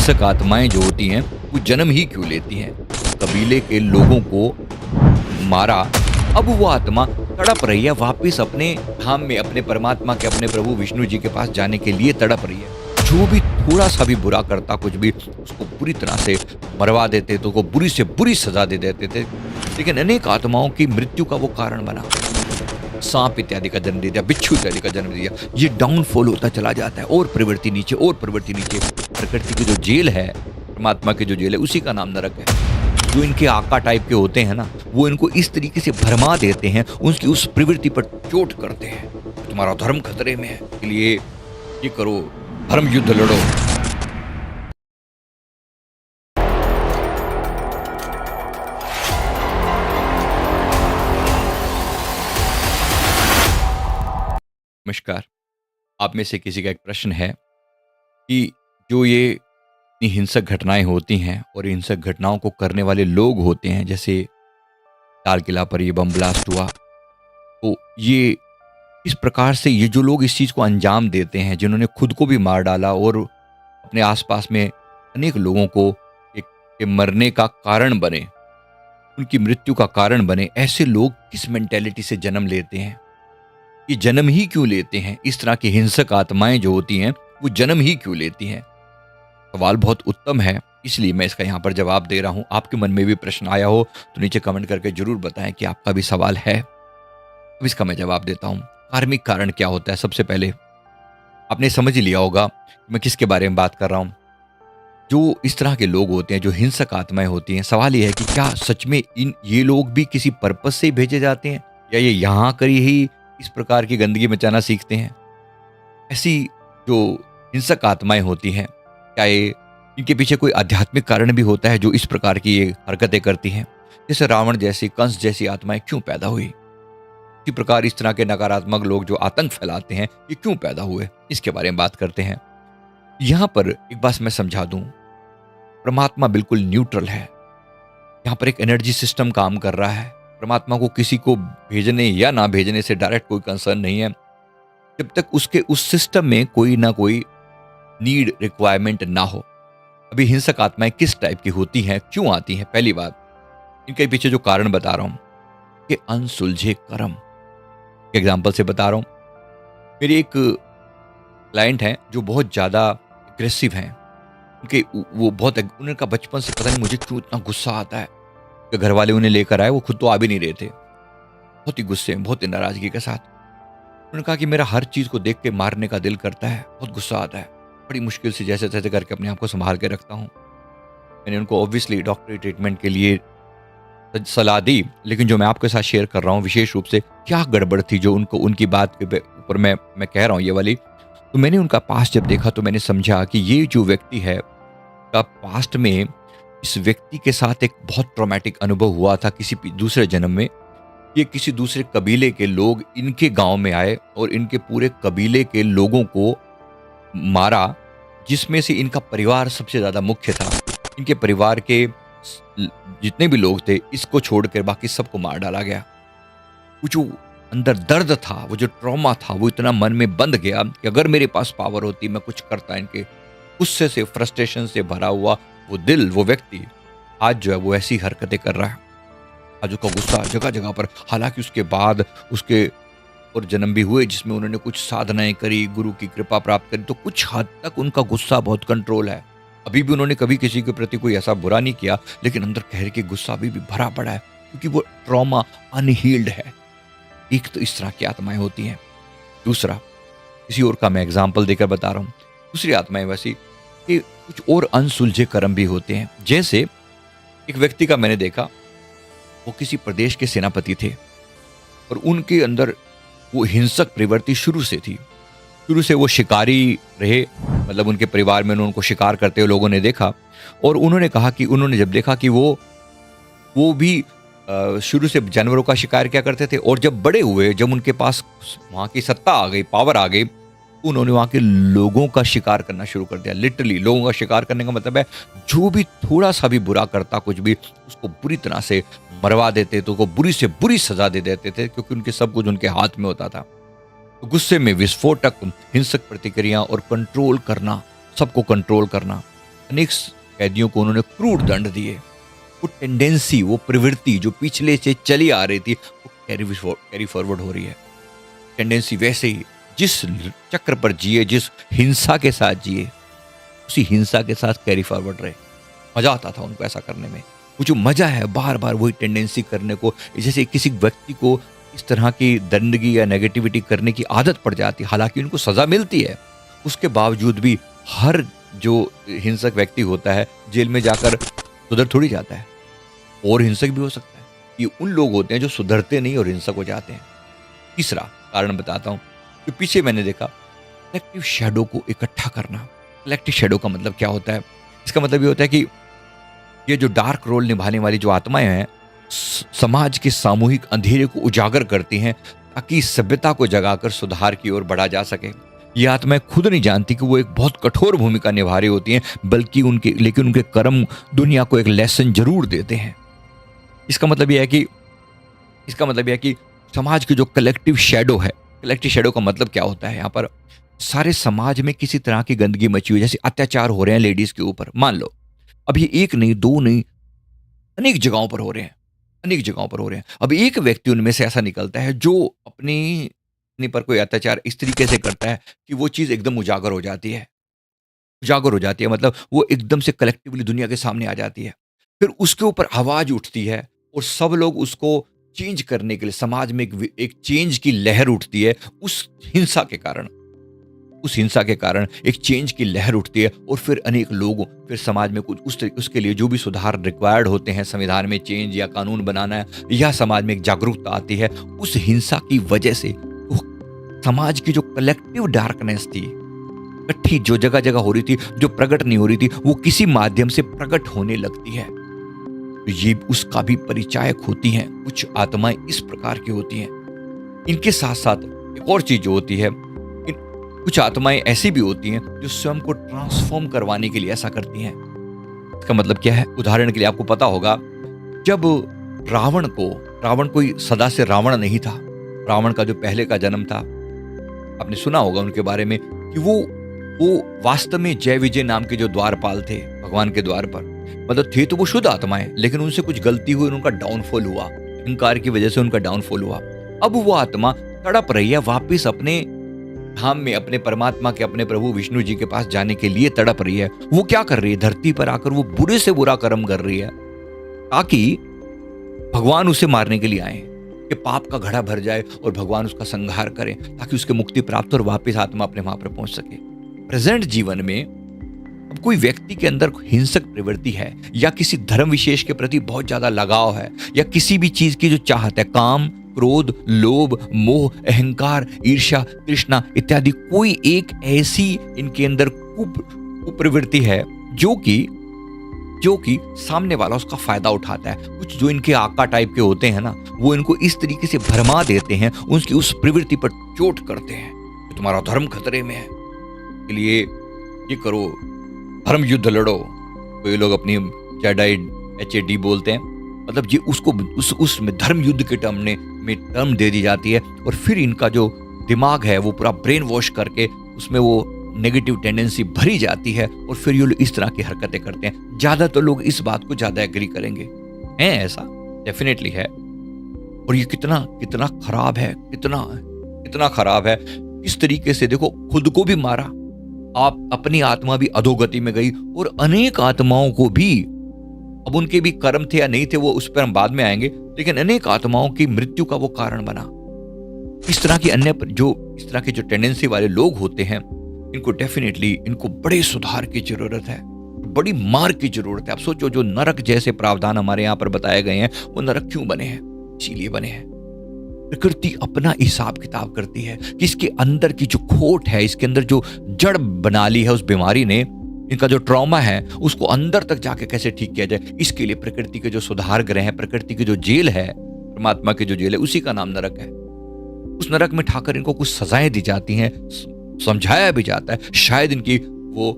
हिंसक आत्माएं जो होती हैं वो जन्म ही क्यों लेती हैं। कबीले के लोगों को मारा, अब वो आत्मा तड़प रही है वापस अपने धाम में, अपने परमात्मा के, अपने प्रभु विष्णु जी के पास जाने के लिए तड़प रही है। जो भी थोड़ा सा भी बुरा करता, कुछ भी, उसको बुरी तरह से मरवा देते, तो वो बुरी से बुरी सजा दे देते थे। लेकिन अनेक आत्माओं की मृत्यु का वो कारण बना। सांप इत्यादि का जन्म दे दिया, बिच्छू इत्यादि का जन्म दिया। ये डाउनफॉल होता चला जाता है, और प्रवृत्ति नीचे और प्रवृत्ति नीचे। प्रकृति की जो जेल है, परमात्मा की जो जेल है, उसी का नाम नरक है। जो इनके आका टाइप के होते हैं ना, वो इनको इस तरीके से भरमा देते हैं, उनकी उस प्रवृत्ति पर चोट करते हैं। तुम्हारा धर्म खतरे में है, इसलिए ये करो, धर्म युद्ध लड़ो। नमस्कार। आप में से किसी का एक प्रश्न है कि जो ये इतनी हिंसक घटनाएं होती हैं और हिंसक घटनाओं को करने वाले लोग होते हैं, जैसे लाल किला पर ये बम ब्लास्ट हुआ, तो ये इस प्रकार से ये जो लोग इस चीज़ को अंजाम देते हैं, जिन्होंने खुद को भी मार डाला और अपने आसपास में अनेक लोगों को के मरने का कारण बने, उनकी मृत्यु का कारण बने, ऐसे लोग किस मेंटेलिटी से जन्म लेते हैं? ये जन्म ही क्यों लेते हैं? इस तरह की हिंसक आत्माएं जो होती हैं वो जन्म ही क्यों लेती हैं? सवाल बहुत उत्तम है, इसलिए मैं इसका यहाँ पर जवाब दे रहा हूँ। आपके मन में भी प्रश्न आया हो तो नीचे कमेंट करके जरूर बताएं कि आपका भी सवाल है। अब इसका मैं जवाब देता हूँ। कार्मिक कारण क्या होता है? सबसे पहले आपने समझ लिया होगा कि मैं किसके बारे में बात कर रहा हूँ। जो इस तरह के लोग होते हैं, जो हिंसक आत्माएं होती हैं, सवाल यह है कि क्या सच में ये लोग भी किसी पर्पस से ही भेजे जाते हैं, या ये यहाँ कर ही इस प्रकार की गंदगी मचाना सीखते हैं? ऐसी जो हिंसक आत्माएं होती हैं, क्या ये इनके पीछे कोई आध्यात्मिक कारण भी होता है जो इस प्रकार की ये हरकतें करती हैं? जैसे रावण जैसी, कंस जैसी आत्माएं क्यों पैदा हुई? इसी प्रकार इस तरह के नकारात्मक लोग जो आतंक फैलाते हैं, ये क्यों पैदा हुए? इसके बारे में बात करते हैं। यहाँ पर एक बात मैं समझा दूं, परमात्मा बिल्कुल न्यूट्रल है। यहाँ पर एक एनर्जी सिस्टम काम कर रहा है। परमात्मा को किसी को भेजने या ना भेजने से डायरेक्ट कोई कंसर्न नहीं है, जब तक उसके उस सिस्टम में कोई ना कोई नीड, रिक्वायरमेंट ना हो। अभी हिंसक आत्माएं किस टाइप की होती हैं, क्यों आती हैं? पहली बात, इनके पीछे जो कारण बता रहा हूं, ये अनसुलझे कर्म। एग्जाम्पल से बता रहा हूं। मेरी एक क्लाइंट है जो बहुत ज्यादा एग्रेसिव हैं। उनका बचपन से पता नहीं मुझे क्यों इतना गुस्सा आता है कि घर वाले उन्हें लेकर आए, वो खुद तो आ भी नहीं रहे थे, बहुत ही गुस्से में, बहुत ही नाराजगी के साथ। उन्होंने कहा कि मेरा हर चीज को देख के मारने का दिल करता है, बहुत गुस्सा आता है, बड़ी मुश्किल से जैसे तैसे करके अपने आप को संभाल के रखता हूँ। मैंने उनको ऑब्वियसली डॉक्टरी ट्रीटमेंट के लिए सलाह दी, लेकिन जो मैं आपके साथ शेयर कर रहा हूँ, विशेष रूप से क्या गड़बड़ थी जो उनको, उनकी बात के ऊपर मैं कह रहा हूँ ये वाली, तो मैंने उनका पास्ट जब देखा तो मैंने समझा कि ये जो व्यक्ति है का पास्ट में इस व्यक्ति के साथ एक बहुत ट्रॉमेटिक अनुभव हुआ था किसी दूसरे जन्म में। ये किसी दूसरे कबीले के लोग इनके गांव में आए और इनके पूरे कबीले के लोगों को मारा, जिसमें से इनका परिवार सबसे ज्यादा मुख्य था। इनके परिवार के जितने भी लोग थे, इसको छोड़कर बाकी सबको मार डाला गया। वो जो अंदर दर्द था, वो जो ट्रॉमा था, वो इतना मन में बंध गया कि अगर मेरे पास पावर होती मैं कुछ करता। इनके गुस्से से, फ्रस्ट्रेशन से भरा हुआ वो दिल, वो व्यक्ति आज जो है वो ऐसी हरकतें कर रहा है। आज उसका गुस्सा जगह जगह पर, हालांकि उसके बाद उसके और जन्म भी हुए जिसमें उन्होंने कुछ साधनाएं करी, गुरु की कृपा प्राप्त करी, तो कुछ हद तक उनका गुस्सा बहुत कंट्रोल है। अभी भी उन्होंने कभी किसी के प्रति कोई ऐसा बुरा नहीं किया, लेकिन अंदर कहर के गुस्सा अभी भी भरा पड़ा है, क्योंकि वो ट्रॉमा अनहील्ड है। एक तो इस तरह की आत्माएं होती हैं। दूसरा, किसी और का मैं एग्जाम्पल देकर बता रहा हूँ। दूसरी आत्माएं वैसी कि कुछ और अनसुलझे कर्म भी होते हैं। जैसे एक व्यक्ति का मैंने देखा, वो किसी प्रदेश के सेनापति थे और उनके अंदर वो हिंसक प्रवृत्ति शुरू से थी। शुरू से वो शिकारी रहे, मतलब उनके परिवार में उनको शिकार करते हुए लोगों ने देखा, और उन्होंने कहा कि उन्होंने जब देखा कि वो भी शुरू से जानवरों का शिकार क्या करते थे, और जब बड़े हुए, जब उनके पास वहाँ की सत्ता आ गई, पावर आ गई, तो उन्होंने वहाँ के लोगों का शिकार करना शुरू कर दिया। लिटरली लोगों का शिकार करने का मतलब है जो भी थोड़ा सा भी बुरा करता, कुछ भी, उसको बुरी तरह से मरवा देते, तो वो बुरी से बुरी सजा दे देते थे, क्योंकि उनके सब कुछ उनके हाथ में होता था। तो गुस्से में विस्फोटक, हिंसक प्रतिक्रिया और कंट्रोल करना, सबको कंट्रोल करना, अनेक कैदियों को उन्होंने क्रूर दंड दिए। वो टेंडेंसी, वो प्रवृत्ति जो पिछले से चली आ रही थी, वो कैरी फॉरवर्ड हो रही है। टेंडेंसी वैसे ही जिस चक्र पर जिए, जिस हिंसा के साथ जिए, उसी हिंसा के साथ कैरी फॉरवर्ड रहे। मजा आता था उनको ऐसा करने में। वो जो मजा है बार बार वही टेंडेंसी करने को, जैसे किसी व्यक्ति को इस तरह की दंडगी या नेगेटिविटी करने की आदत पड़ जाती है। हालांकि उनको सजा मिलती है, उसके बावजूद भी हर जो हिंसक व्यक्ति होता है जेल में जाकर सुधर थोड़ी जाता है, और हिंसक भी हो सकता है। ये उन लोग होते हैं जो सुधरते नहीं और हिंसक हो जाते हैं। तीसरा कारण बताता हूँ कि पीछे मैंने देखा, कलेक्टिव शैडो को इकट्ठा करना। कलेक्टिव शैडो का मतलब क्या होता है? इसका मतलब ये होता है कि ये जो डार्क रोल निभाने वाली जो आत्माएं हैं, समाज के सामूहिक अंधेरे को उजागर करती हैं ताकि सभ्यता को जगाकर सुधार की ओर बढ़ा जा सके। ये आत्माएं खुद नहीं जानती कि वो एक बहुत कठोर भूमिका निभा रही होती हैं, बल्कि उनके कर्म दुनिया को एक लेसन जरूर देते हैं। इसका मतलब यह है कि समाज की जो कलेक्टिव शैडो है, कलेक्टिव शैडो का मतलब क्या होता है? यहाँ पर सारे समाज में किसी तरह की गंदगी मची हुई, जैसे अत्याचार हो रहे हैं लेडीज के ऊपर, मान लो। अब ये एक नहीं, दो नहीं, अनेक जगहों पर हो रहे हैं, अनेक जगहों पर हो रहे हैं। अब एक व्यक्ति उनमें से ऐसा निकलता है जो अपने पर कोई अत्याचार इस तरीके से करता है कि वो चीज़ एकदम उजागर हो जाती है। उजागर हो जाती है मतलब वो एकदम से कलेक्टिवली दुनिया के सामने आ जाती है। फिर उसके ऊपर आवाज़ उठती है और सब लोग उसको चेंज करने के लिए, समाज में एक चेंज की लहर उठती है। उस हिंसा के कारण एक चेंज की लहर उठती है और फिर अनेक लोग फिर समाज में कुछ उसके लिए जो भी सुधार रिक्वायर्ड होते हैं, संविधान में चेंज या कानून बनाना है या समाज में एक जागरूकता आती है। उस हिंसा की वजह से समाज की जो कलेक्टिव डार्कनेस थी, इकट्ठी जो जगह जगह हो रही थी, जो प्रकट नहीं हो रही थी, वो किसी माध्यम से प्रकट होने लगती है। तो ये उसका भी परिचायक होती हैं। कुछ आत्माएं इस प्रकार की होती हैं। इनके साथ साथ एक और चीज जो होती है, कुछ आत्माएं ऐसी भी होती हैं जो स्वयं को ट्रांसफॉर्म करवाने के लिए ऐसा करती हैं। इसका मतलब क्या है? उदाहरण के लिए आपको पता होगा, जब रावण कोई सदा से रावण नहीं था। रावण का जो पहले का जन्म था, आपने सुना होगा उनके बारे में कि वो वास्तव में जय विजय नाम के जो द्वारपाल थे भगवान के द्वार पर, मतलब थे तो वो शुद्ध आत्माएं, लेकिन उनसे कुछ गलती हुई, उनका डाउनफॉल हुआ, अहंकार की वजह से उनका डाउनफॉल हुआ। अब वो आत्मा तड़प रही है वापिस अपने धाम में, अपने परमात्मा के, अपने प्रभु विष्णु जी के पास जाने के लिए तड़प रही है। वो क्या कर रही है? धरती पर आकर वो बुरे से बुरा कर्म कर रही है ताकि भगवान उसे मारने के लिए आए, कि पाप का घड़ा भर जाए और भगवान उसका संहार करें ताकि उसके मुक्ति प्राप्त हो और वापस आत्मा अपने वहां पर पहुंच सके। प्रेजेंट जीवन में अब कोई व्यक्ति के अंदर हिंसक प्रवृत्ति है या किसी धर्म विशेष के प्रति बहुत ज्यादा लगाव है या किसी भी चीज की जो चाहत है, काम, क्रोध, लोभ, मोह, अहंकार, ईर्ष्या, तृष्णा इत्यादि, कोई एक ऐसी इनके अंदर कुप्रवृत्ति है जो कि सामने वाला उसका फायदा उठाता है। कुछ जो इनके आका टाइप के होते हैं ना, वो इनको इस तरीके से भरमा देते हैं, उनकी उस प्रवृत्ति पर चोट करते हैं कि तुम्हारा धर्म खतरे में है, के लिए ये करो, धर्म युद्ध लड़ो। कोई लोग अपनी HAD बोलते हैं, मतलब ये उसको उसमें धर्म युद्ध के टर्म दे दी जाती है और फिर इनका जो दिमाग है वो पूरा ब्रेन वॉश करके उसमें वो नेगेटिव टेंडेंसी भरी जाती है और फिर ये लोग इस तरह की हरकतें करते हैं। ज्यादा तो लोग इस बात को ज्यादा एग्री करेंगे, है ऐसा, डेफिनेटली है। और ये कितना खराब है, कितना खराब है। इस तरीके से देखो, खुद को भी मारा, आप अपनी आत्मा भी अधोगति में गई और अनेक आत्माओं को भी, अब उनके भी कर्म थे या नहीं थे वो उस पर हम बाद में आएंगे, लेकिन अनेक आत्माओं की मृत्यु का वो कारण बना। इस तरह की जो टेंडेंसी वाले लोग होते हैं, इनको डेफिनेटली बड़े सुधार की जरूरत है, बड़ी मार की जरूरत है। आप सोचो, जो नरक जैसे प्रावधान हमारे यहाँ पर बताए गए हैं, वो नरक क्यों बने हैं? इसीलिए बने हैं। प्रकृति अपना हिसाब किताब करती है कि इसके अंदर की जो खोट है, इसके अंदर जो जड़ बना ली है उस बीमारी ने, इनका जो ट्रॉमा है उसको अंदर तक जाके कैसे ठीक किया जाए, इसके लिए प्रकृति के जो सुधार गृह है, प्रकृति की जो जेल है, परमात्मा की जो जेल है, उसी का नाम नरक है। उस नरक में ठाकर इनको कुछ सजाएं दी जाती हैं, समझाया भी जाता है, शायद इनकी वो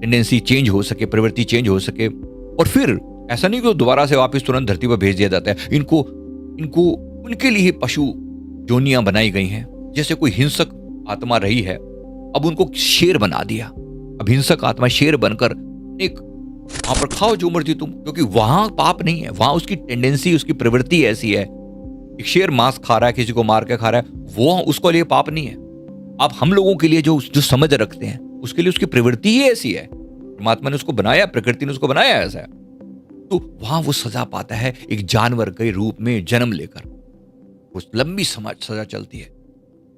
टेंडेंसी चेंज हो सके, प्रवृत्ति चेंज हो सके। और फिर ऐसा नहीं कि दोबारा से वापस तुरंत धरती पर भेज दिया जाता है। इनको उनके लिए पशु जोनियां बनाई गई हैं। जैसे कोई हिंसक आत्मा रही है, अब उनको शेर बना दिया। अब हिंसक आत्मा शेर बनकर एक वहां पर खाओ जो मर्जी तुम, क्योंकि वहां पाप नहीं है, वहां उसकी टेंडेंसी, उसकी प्रवृत्ति ऐसी है। एक शेर मांस खा रहा है, किसी को मार के खा रहा है, वो उसको लिए पाप नहीं है। आप हम लोगों के लिए जो जो समझ रखते हैं, उसके लिए उसकी प्रवृत्ति ही ऐसी है। परमात्मा ने उसको बनाया, प्रकृति ने उसको बनाया ऐसा है। तो वहां वो सजा पाता है एक जानवर के रूप में जन्म लेकर। वो लंबी सजा चलती है,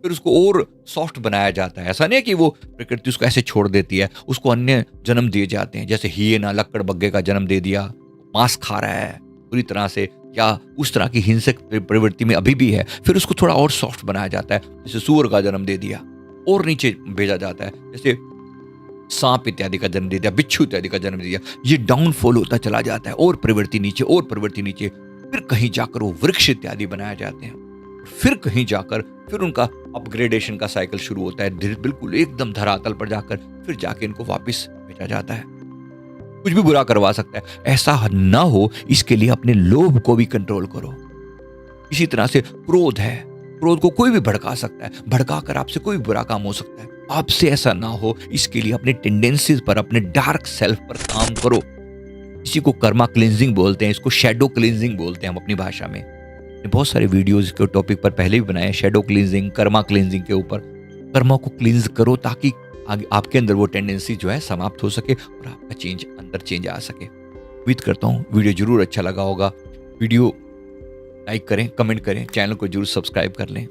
फिर उसको और सॉफ्ट बनाया जाता है। ऐसा नहीं है कि वो प्रकृति उसको ऐसे छोड़ देती है, उसको अन्य जन्म दिए जाते हैं, जैसे हियना लक्कड़ बग्गे का जन्म दे दिया, मांस खा रहा है पूरी तरह से, या उस तरह की हिंसक प्रवृत्ति में अभी भी है, फिर उसको थोड़ा और सॉफ्ट बनाया जाता है, जैसे सूअर का जन्म दे दिया और नीचे भेजा जाता है, जैसे सांप इत्यादि का जन्म दे दिया, बिच्छू इत्यादि का जन्म दे दिया। ये डाउनफॉल होता चला जाता है, और प्रवृत्ति नीचे और प्रवृत्ति नीचे, फिर कहीं जाकर वो वृक्ष इत्यादि बनाए जाते हैं, फिर कहीं जाकर फिर उनका अपग्रेडेशन का साइकिल शुरू होता है, बिल्कुल एकदम धरातल पर जाकर फिर जाके इनको वापस भेजा जाता है। कुछ भी बुरा करवा सकता है, ऐसा ना हो इसके लिए अपने लोभ को भी कंट्रोल करो। इसी तरह से क्रोध है, क्रोध को कोई भी भड़का सकता है, भड़का कर आपसे कोई बुरा काम हो सकता है। आपसे ऐसा ना हो इसके लिए अपने टेंडेंसीज पर, अपने डार्क सेल्फ पर काम करो। इसी को कर्मा क्लींजिंग बोलते हैं, इसको शैडो क्लींजिंग बोलते हैं हम अपनी भाषा में। बहुत सारे वीडियोस के टॉपिक पर पहले भी बनाए, शैडो क्लींजिंग, कर्मा क्लींजिंग के ऊपर। कर्मा को क्लींज करो ताकि आगे आपके अंदर वो टेंडेंसी जो है समाप्त हो सके और आपका अंदर चेंज आ सके। उम्मीद करता हूँ वीडियो जरूर अच्छा लगा होगा। वीडियो लाइक करें, कमेंट करें, चैनल को जरूर सब्सक्राइब कर लें।